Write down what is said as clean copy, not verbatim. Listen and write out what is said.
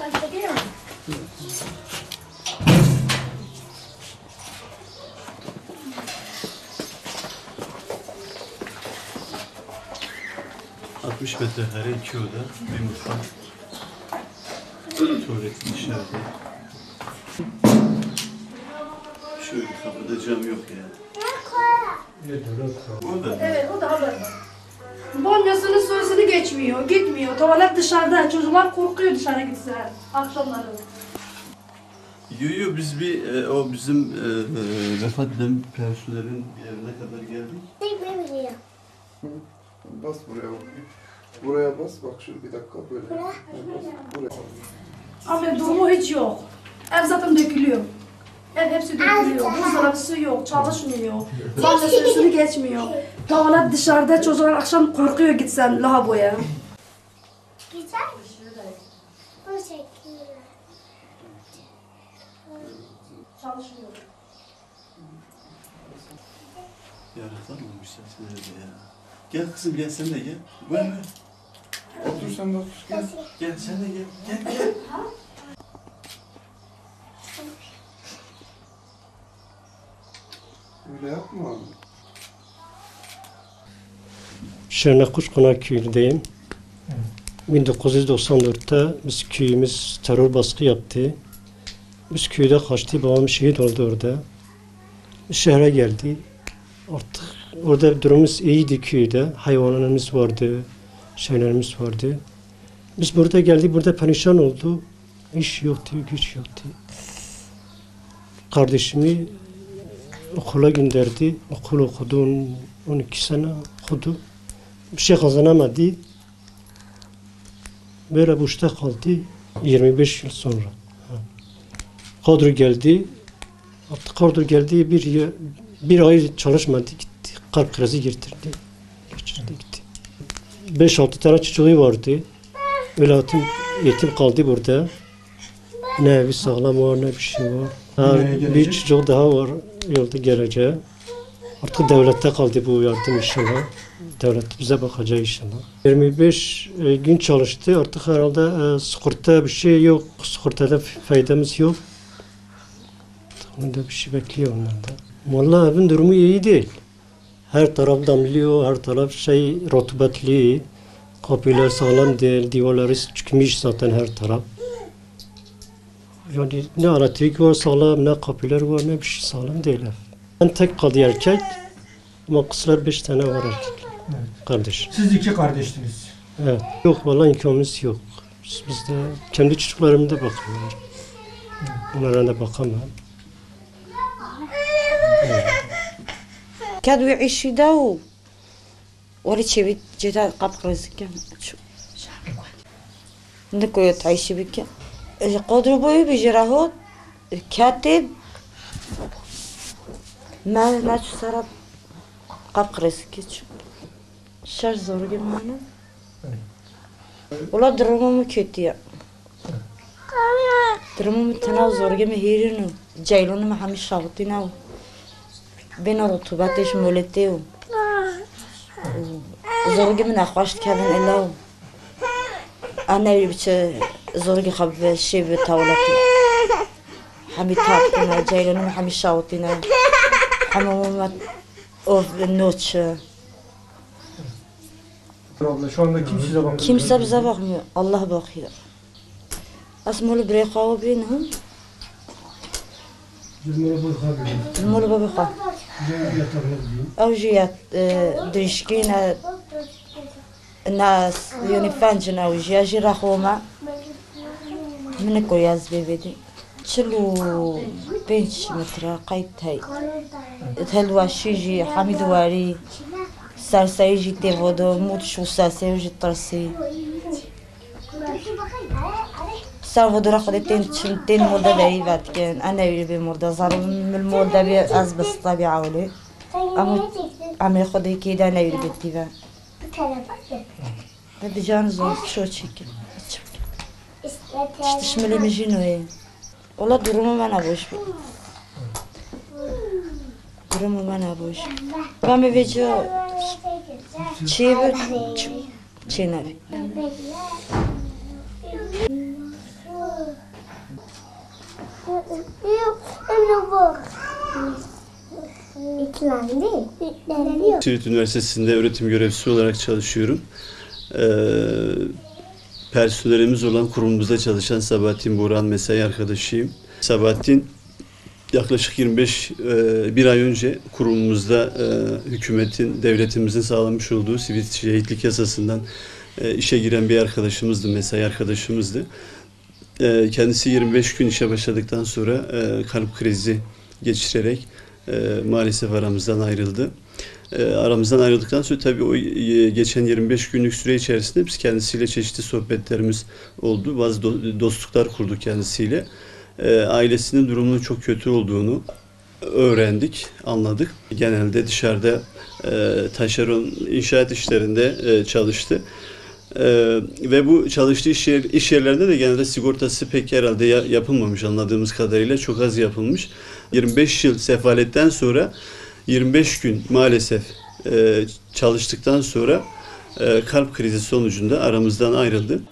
...60 metrekare 2 oda, bir mutfak, tuvalet dışarıda. Şöyle kapıda cam yok yani. Evet, o da haber. Bonyasının sözünü geçmiyor, gitmiyor. Tuvalet dışarıda, çocuklar korkuyor dışarı gitseler akşamları. Yo biz o bizim vefat eden personelin evine kadar geldik. Bas buraya bak. Buraya bas bak şöyle bir dakika böyle. Bas, buraya. Ama durumu hiç yok. Ev zaten dökülüyor. Ev hepsi dökülüyor. Buzdolabısı yok, çalışmıyor. Banyo sözünü geçmiyor. Tuvalet dışarıda, çocuklar akşam korkuyor gitsen lavaboya. Güzel. Bu şekilde. Çalışmıyor. Yaratan olmuş sen de ya. Gel kızım gel sen de gel. Böyle. Otur sen de otur. Gel. Gel sen de gel. Gel. Öyle yapma abi. Şırnak Kuşkonak köyündeyim. 1994'te biz köyümüz terör baskı yaptı. Biz köyde kaçtı, babam şehit oldu orada. Biz şehre geldi. Artık orada durumumuz iyiydi köyde. Hayvanlarımız vardı, şeylerimiz vardı. Biz burada geldik, burada perişan oldu. İş yoktu, güç yoktu. Kardeşimi okula gönderdi. Okul okudu, 12 sene okudu. Bir şey kazanamadı. Böyle boşta kaldı 25 yıl sonra. Kadro geldi. Artık kadro geldi bir ay çalışmadı gitti. Kalp krizi geçirdi gitti. 5-6 tane çocuğu vardı. Öyle yetim kaldı burada. Ne evi sağlam var ne bir şey var. Bir çocuk daha var yolda geleceği. Artık devlette kaldı bu yardım inşallah. Devlet bize bakacak inşallah. 25 gün çalıştı. Artık herhalde sigorta bir şey yok. Sigortada faydamız yok. Onda bir şey bekliyor onlardan. Vallahi evin durumu iyi değil. Her taraf damlıyor, her taraf rutubetli. Kapılar sağlam değil, divarları çıkmış zaten her taraf. Yani ne elektrik var sağlam, ne kapılar var, ne bir şey sağlam değil ev. Ben tek kaldı erkek, ama kızlar 5 tane var erkek. Evet. Kardeş. Siz 2 kardeştiniz. Evet. Yok vallahi imkanımız yok. Biz de kendi çocuklarıma da bakmıyorlar. Onlara da bakamam. كادوا يعيشوا داو وريت شي بيت جيت قاب رزق نكو تعيشي بك قدروا بوي بيجي راهو كاتب ما صار قاب رزق شر زوري معنا ولا درمو كيتيا درمو تناو زوري مهيرنو جايلون ما حمي شاطيناو بين رطوباتش مولتيو زورجي من أخواشت كذا إلا أنا يبيش زورجي خب شيء بتولتي حمي تابتنا جايلنا حمي شاوتنا حمامات أوف النوتش Abla şu anda kim size bakıyor? kimse bize bakmıyor Allah bakıyor اسمه بريقة بينهم المول بابا أو جيات دريشكينا الناس يوني فانجنا وجياجي راخوما من كوياز بيبدي تشلو بنش مترا قيت هاي تهلوا شيجي حميد واري سارسايجي تيفودو موت شو ساسيجي ترسي سالفادور أخذتين شنتين مولدا دايفات كان أنا يبي مولدا صاروا من المولدا بي أزبس طبيعة ولي عم ياخذ كيدا أنا يبي تيفا هذا جان زوج شو تشيكي تشملي مجينو هي والله درومو ما نبوش درومو ما نبوش بامي فيجو تشيبو تشي نبي Yok, öyle bak. İklendi. İklendi. Siirt Üniversitesi'nde öğretim görevlisi olarak çalışıyorum. Personelimiz olan kurumumuzda çalışan Sabahattin Burhan mesai arkadaşıyım. Sabahattin yaklaşık bir ay önce kurumumuzda hükümetin, devletimizin sağlamış olduğu sivil şehitlik yasasından işe giren bir arkadaşımızdı, mesai arkadaşımızdı. Kendisi 25 gün işe başladıktan sonra kalp krizi geçirerek maalesef aramızdan ayrıldı. Aramızdan ayrıldıktan sonra tabii o geçen 25 günlük süre içerisinde biz kendisiyle çeşitli sohbetlerimiz oldu. Bazı dostluklar kurduk kendisiyle. Ailesinin durumunun çok kötü olduğunu öğrendik, anladık. Genelde dışarıda taşeron inşaat işlerinde çalıştı. Ve bu çalıştığı iş yerlerinde de genelde sigortası pek herhalde yapılmamış, anladığımız kadarıyla çok az yapılmış. 25 yıl sefaletten sonra 25 gün maalesef çalıştıktan sonra kalp krizi sonucunda aramızdan ayrıldı.